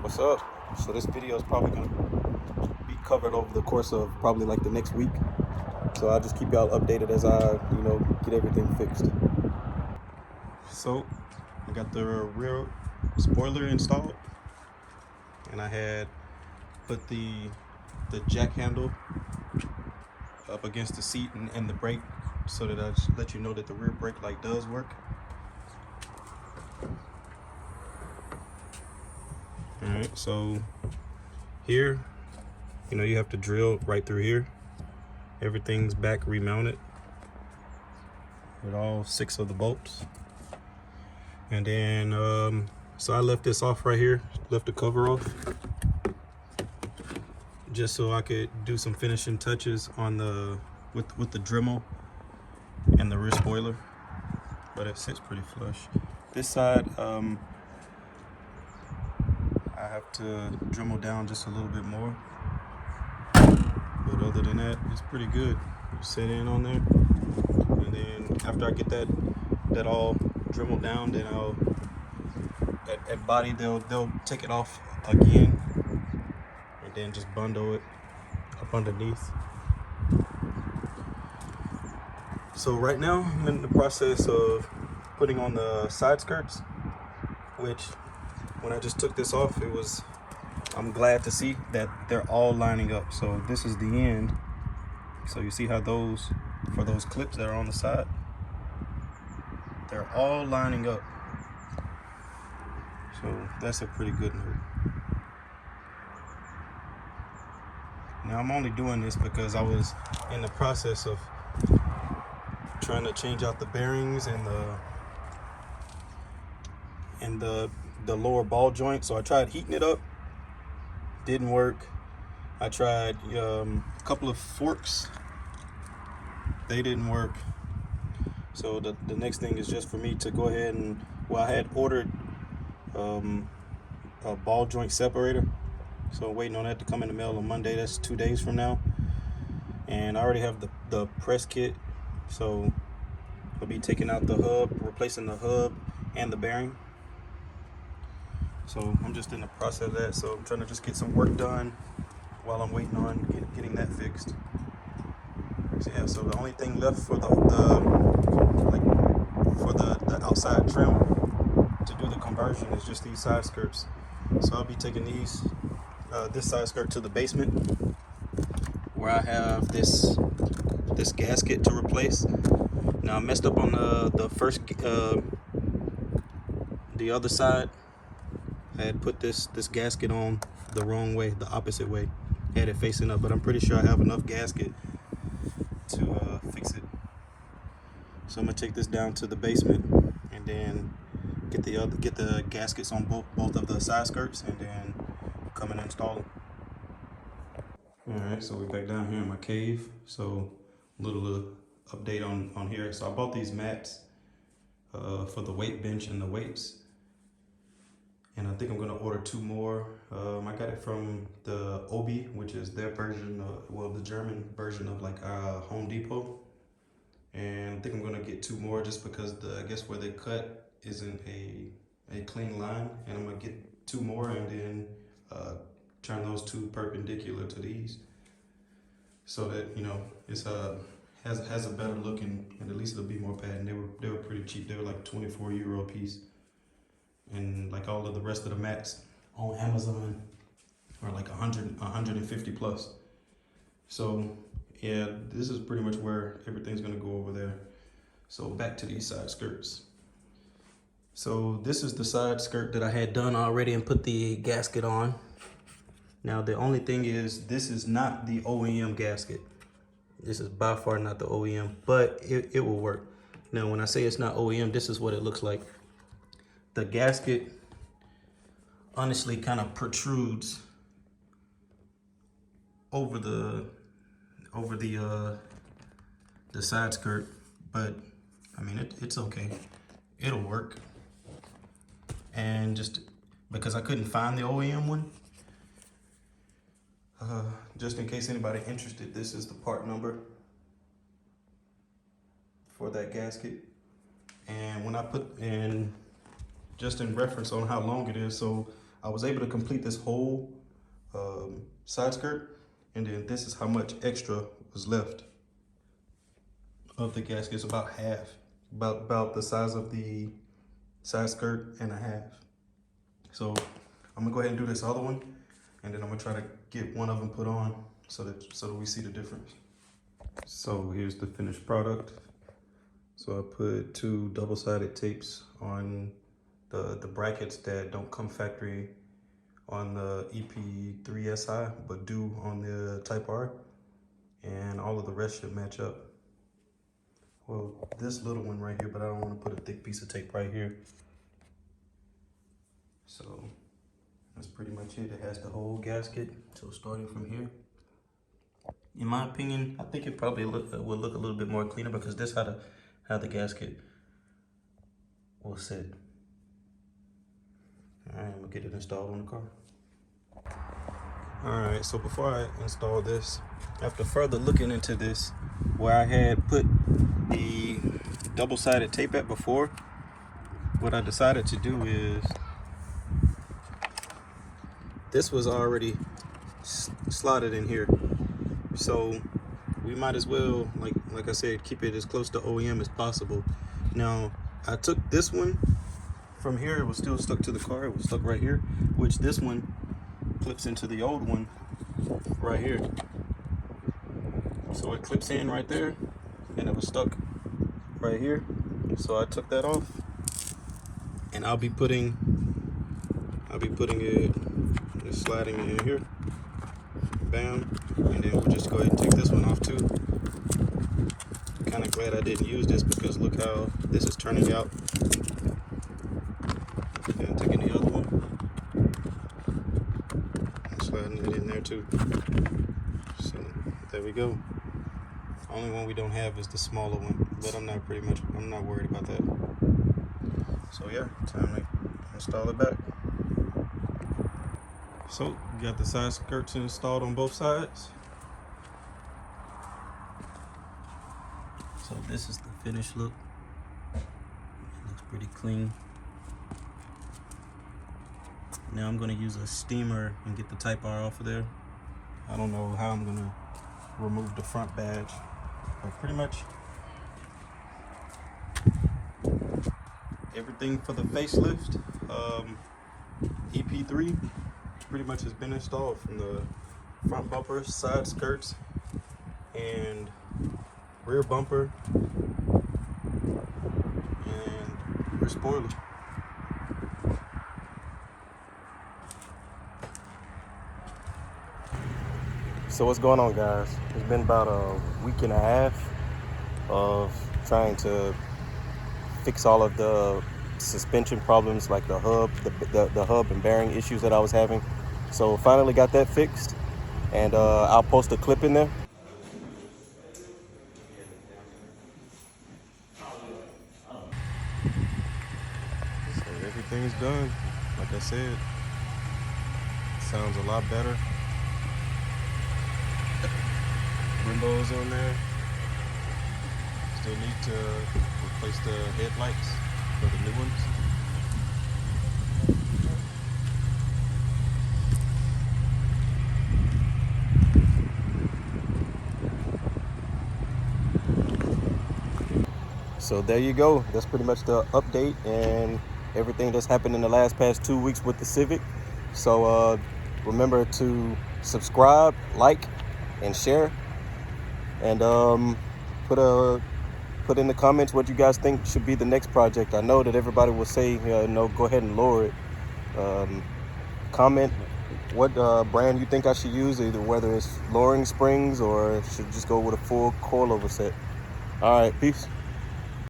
What's up? So this video is probably gonna be covered over the course of probably like the next week. So I'll just keep y'all updated as I, get everything fixed. So I got the rear spoiler installed, and I had put the jack handle up against the seat and the brake, so that I just let you know that the rear brake light does work. All right, so here, you have to drill right through here. Everything's back remounted with all 6 of the bolts. And then, so I left this off right here, left the cover off, just so I could do some finishing touches on with the Dremel and the rear spoiler. But it sits pretty flush. This side, I have to Dremel down just a little bit more. But other than that, it's pretty good. Set in on there, and then after I get that all Dremel down, then I'll at body they'll take it off again, and then just bundle it up underneath. So right now I'm in the process of putting on the side skirts, which when I just took this off, I'm glad to see that they're all lining up. So this is the end. So you see how for those clips that are on the side, they're all lining up. So that's a pretty good note. Now I'm only doing this because I was in the process of trying to change out the bearings and the lower ball joint. So I tried heating it up, didn't work. I tried a couple of forks, they didn't work. So the next thing is just for me to go ahead and, I had ordered a ball joint separator, so I'm waiting on that to come in the mail on Monday. That's 2 days from now. And I already have the press kit, so I'll be taking out the hub, replacing the hub and the bearing. So I'm just in the process of that. So I'm trying to just get some work done while I'm waiting on getting that fixed. So yeah, so the only thing left for the outside trim to do the conversion is just these side skirts. So I'll be taking this side skirt to the basement, where I have this gasket to replace. Now I messed up on the first the other side. I had put this gasket on the wrong way, the opposite way. Had it facing up, but I'm pretty sure I have enough gasket to fix it. So I'm gonna take this down to the basement and then get the gaskets on both of the side skirts, and then come and install them. All right, so we're back down here in my cave. So a little update on here. So I bought these mats for the weight bench and the weights, and I think I'm gonna order 2 more. I got it from the Obi, which is their version of, the German version of like Home Depot. And I think I'm gonna get 2 more just because I guess where they cut isn't a clean line, and I'm gonna get 2 more and then turn those 2 perpendicular to these, so that it's has a better look, and at least it'll be more padding. They were pretty cheap. They were like €24 a piece, and like all of the rest of the mats on Amazon are like 150 plus. So yeah, this is pretty much where everything's gonna go over there. So back to these side skirts. So this is the side skirt that I had done already and put the gasket on. Now the only thing is, this is not the OEM gasket. This is by far not the OEM, but it will work. Now when I say it's not OEM, this is what it looks like. The gasket honestly kind of protrudes over the side skirt, but I mean it's okay. It'll work. And just because I couldn't find the OEM one, just in case anybody interested, this is the part number for that gasket. And when I put in, just in reference on how long it is, so I was able to complete this whole side skirt, and then this is how much extra was left of the gasket. It's about half, about the size of the side skirt and a half. So I'm gonna go ahead and do this other one, and then I'm gonna try to get one of them put on so that we see the difference. So here's the finished product. So I put 2 double-sided tapes on the brackets that don't come factory on the EP3SI, but do on the Type R, and all of the rest should match up. Well, this little one right here, but I don't want to put a thick piece of tape right here. So that's pretty much it. It has the whole gasket. So starting from here, in my opinion, I think it probably will look a little bit more cleaner, because this how the gasket will sit. All right, I'm gonna get it installed on the car. All right, so before I install this, after further looking into this, where I had put the double-sided tape at before, what I decided to do is, this was already slotted in here, so we might as well, like I said, keep it as close to OEM as possible. Now, I took this one from here, it was still stuck to the car, it was stuck right here, which this one clips into the old one right here. So it clips in right there, and it was stuck right here. So I took that off, and I'll be putting it, just sliding it in here, bam, and then we'll just go ahead and take this one off too. Kind of glad I didn't use this, because look how this is turning out. And taking the other one, and sliding it in there too. So there we go. Only one we don't have is the smaller one, but I'm not worried about that. So yeah, time to install it back. So we got the side skirts installed on both sides. So this is the finished look. It looks pretty clean. Now I'm gonna use a steamer and get the Type R off of there. I don't know how I'm gonna remove the front badge, but pretty much everything for the facelift EP3 pretty much has been installed, from the front bumper, side skirts, and rear bumper, and rear spoiler. So what's going on, guys? It's been about a week and a half of trying to fix all of the suspension problems, like the hub, the hub and bearing issues that I was having. So finally got that fixed, and I'll post a clip in there. So everything's done. Like I said, sounds a lot better. Windows on there. Still need to replace the headlights for the new ones. So there you go. That's pretty much the update and everything that's happened in the past 2 weeks with the Civic. So remember to subscribe, like, and share, and put in the comments what you guys think should be the next project. I know that everybody will say, no, go ahead and lower it. Comment what brand you think I should use, either whether it's lowering springs or should just go with a full coilover set. All right, peace.